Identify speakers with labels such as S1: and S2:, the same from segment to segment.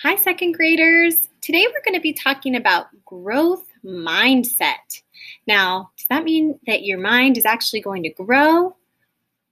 S1: Hi, second graders. Today we're going to be talking about growth mindset. Now, does that mean that your mind is actually going to grow?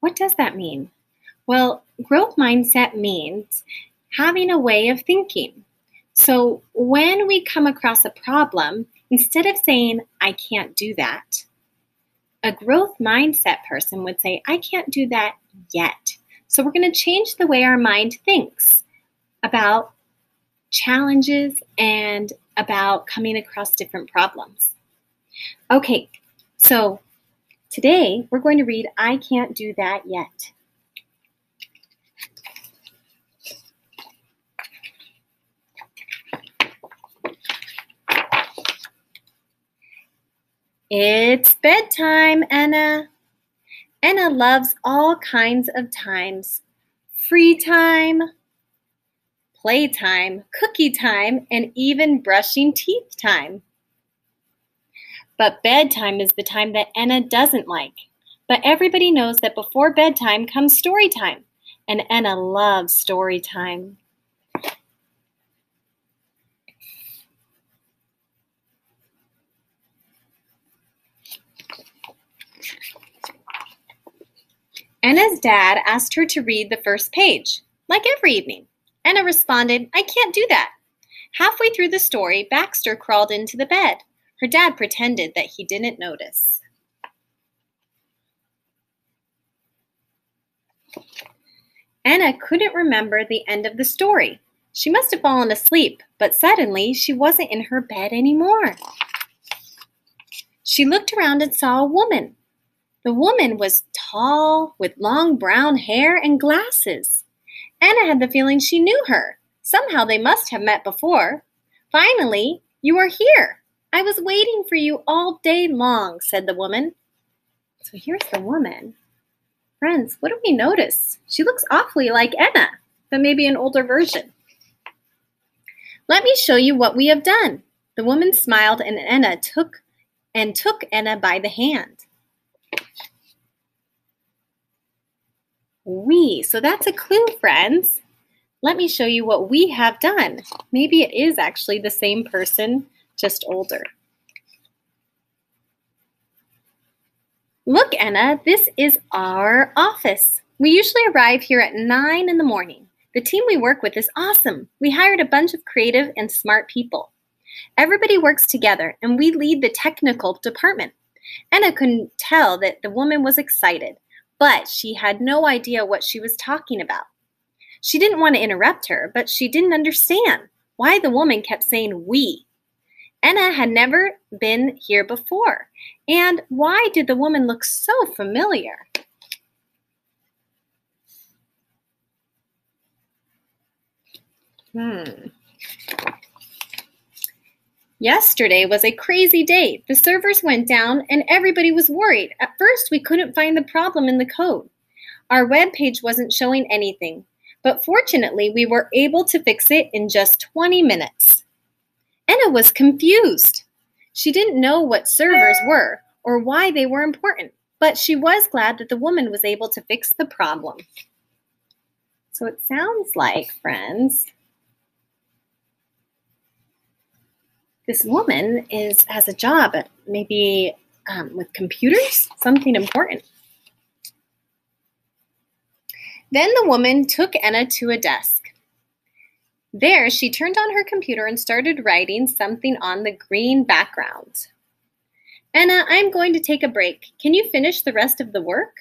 S1: What does that mean? Well, growth mindset means having a way of thinking. So when we come across a problem, instead of saying, I can't do that, a growth mindset person would say, I can't do that yet. So we're going to change the way our mind thinks about challenges and about coming across different problems. Okay, so today we're going to read I Can't Do That Yet. It's bedtime, Anna. Anna loves all kinds of times. Free time, playtime, cookie time, and even brushing teeth time. But bedtime is the time that Anna doesn't like. But everybody knows that before bedtime comes story time, and Anna loves story time. Anna's dad asked her to read the first page, like every evening. Anna responded, I can't do that. Halfway through the story, Baxter crawled into the bed. Her dad pretended that he didn't notice. Anna couldn't remember the end of the story. She must have fallen asleep, but suddenly she wasn't in her bed anymore. She looked around and saw a woman. The woman was tall, with long brown hair and glasses. Anna had the feeling she knew her. Somehow they must have met before. Finally, you are here. I was waiting for you all day long, said the woman. So here's the woman. Friends, what do we notice? She looks awfully like Anna, but maybe an older version. Let me show you what we have done. The woman smiled and Anna took Anna by the hand. So that's a clue, friends. Let me show you what we have done. Maybe it is actually the same person, just older. Look, Anna, this is our office. We usually arrive here at 9 in the morning. The team we work with is awesome. We hired a bunch of creative and smart people. Everybody works together, and we lead the technical department. Anna couldn't tell that the woman was excited, but she had no idea what she was talking about. She didn't want to interrupt her, but she didn't understand why the woman kept saying we. Anna had never been here before, and why did the woman look so familiar? Yesterday was a crazy day. The servers went down and everybody was worried. At first, we couldn't find the problem in the code. Our web page wasn't showing anything, but fortunately, we were able to fix it in just 20 minutes. Anna was confused. She didn't know what servers were or why they were important, but she was glad that the woman was able to fix the problem. So it sounds like, friends, this woman has a job at maybe with computers, something important. Then the woman took Anna to a desk. There, she turned on her computer and started writing something on the green background. Anna, I'm going to take a break. Can you finish the rest of the work?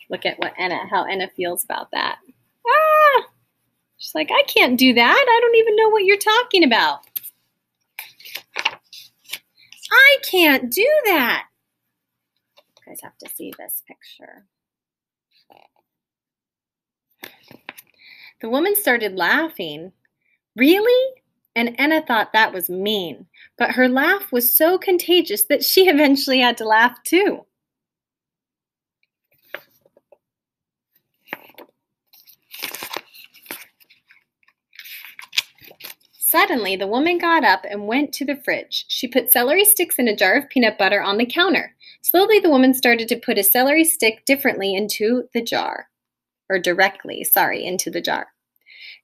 S1: Look at how Anna feels about that. She's like, I can't do that. I don't even know what you're talking about. I can't do that. You guys have to see this picture. The woman started laughing. Really? And Anna thought that was mean, but her laugh was so contagious that she eventually had to laugh too. Suddenly, the woman got up and went to the fridge. She put celery sticks in a jar of peanut butter on the counter. Slowly, the woman started to put a celery stick into the jar. Into the jar.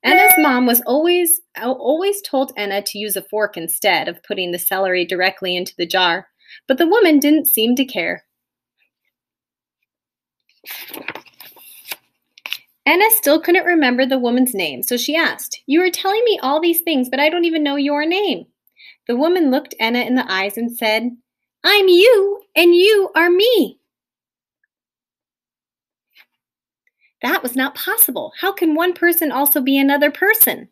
S1: Anna's mom was always told Anna to use a fork instead of putting the celery directly into the jar, but the woman didn't seem to care. Anna still couldn't remember the woman's name, so she asked, "You are telling me all these things, but I don't even know your name." The woman looked Anna in the eyes and said, "I'm you, and you are me." That was not possible. How can one person also be another person?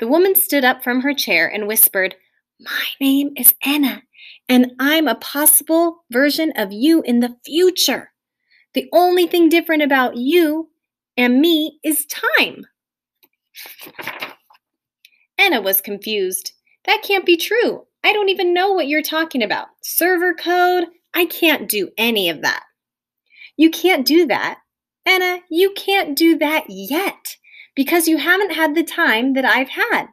S1: The woman stood up from her chair and whispered, "My name is Anna, and I'm a possible version of you in the future. The only thing different about you and me is time." Anna was confused. "That can't be true. I don't even know what you're talking about. Server code? I can't do any of that." "You can't do that. Anna, you can't do that yet because you haven't had the time that I've had.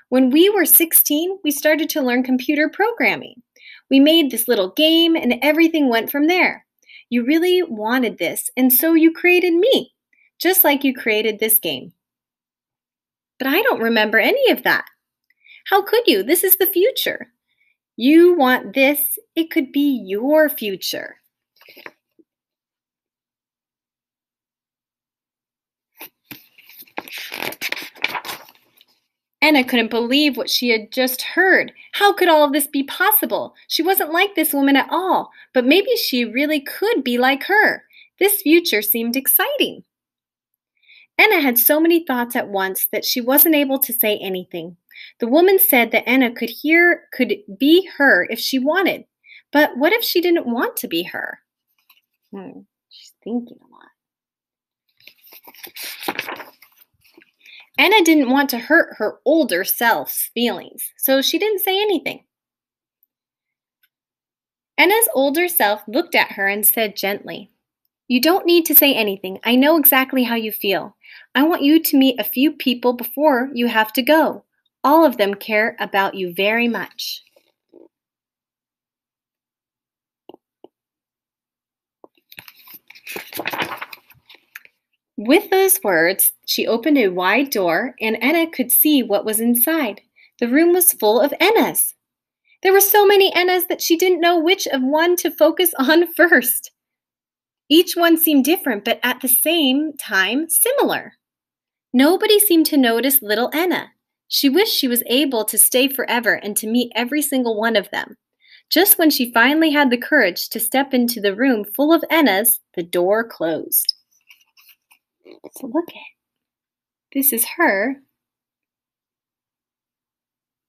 S1: When we were 16, we started to learn computer programming. We made this little game and everything went from there. You really wanted this, and so you created me, just like you created this game." "But I don't remember any of that." "How could you? This is the future. You want this, it could be your future." Anna couldn't believe what she had just heard. How could all of this be possible? She wasn't like this woman at all, but maybe she really could be like her. This future seemed exciting. Anna had so many thoughts at once that she wasn't able to say anything. The woman said that Anna could be her if she wanted. But what if she didn't want to be her? She's thinking a lot. Anna didn't want to hurt her older self's feelings, so she didn't say anything. Anna's older self looked at her and said gently, "You don't need to say anything. I know exactly how you feel. I want you to meet a few people before you have to go. All of them care about you very much." With those words, she opened a wide door, and Anna could see what was inside. The room was full of Annas. There were so many Annas that she didn't know which of one to focus on first. Each one seemed different, but at the same time, similar. Nobody seemed to notice little Anna. She wished she was able to stay forever and to meet every single one of them. Just when she finally had the courage to step into the room full of Annas, the door closed. So look at, this is her.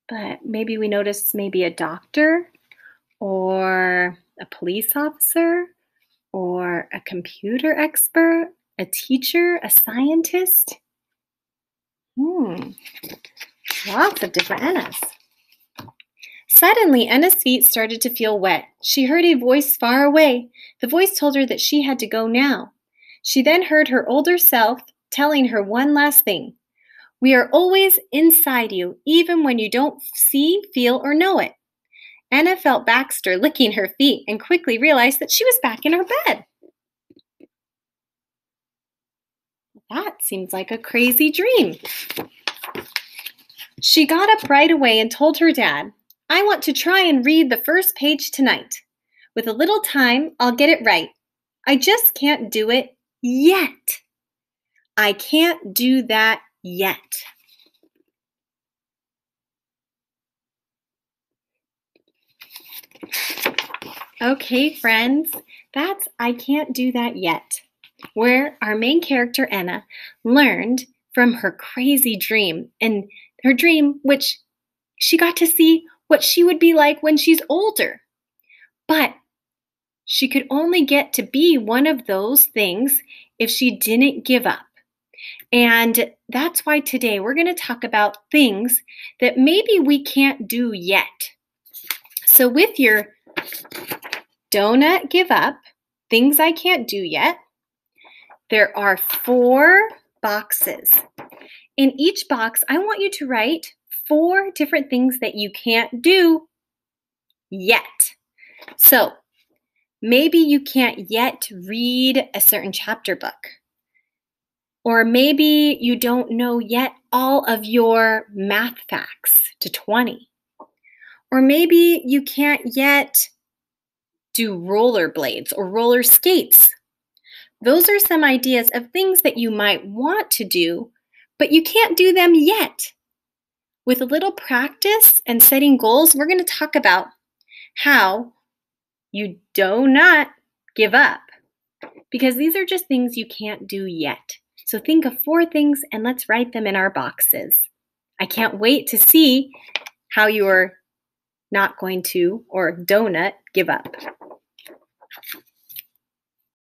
S1: But maybe we notice maybe a doctor or a police officer or a computer expert, a teacher, a scientist. Lots of different Annas. Suddenly, Anna's feet started to feel wet. She heard a voice far away. The voice told her that she had to go now. She then heard her older self telling her one last thing. "We are always inside you, even when you don't see, feel, or know it." Anna felt Baxter licking her feet and quickly realized that she was back in her bed. That seems like a crazy dream. She got up right away and told her dad, "I want to try and read the first page tonight. With a little time, I'll get it right. I just can't do it yet. I can't do that yet." Okay, friends, that's "I Can't Do That Yet," where our main character, Anna, learned from her crazy dream. And her dream, which she got to see what she would be like when she's older. But she could only get to be one of those things if she didn't give up. And that's why today we're going to talk about things that maybe we can't do yet. So with your "Don't give up, things I can't do yet," there are 4 boxes. In each box, I want you to write 4 different things that you can't do yet. So maybe you can't yet read a certain chapter book. Or maybe you don't know yet all of your math facts to 20. Or maybe you can't yet do rollerblades or roller skates. Those are some ideas of things that you might want to do, but you can't do them yet. With a little practice and setting goals, we're going to talk about how you do not give up, because these are just things you can't do yet. So think of 4 things and let's write them in our boxes. I can't wait to see how you're not going to or donut give up.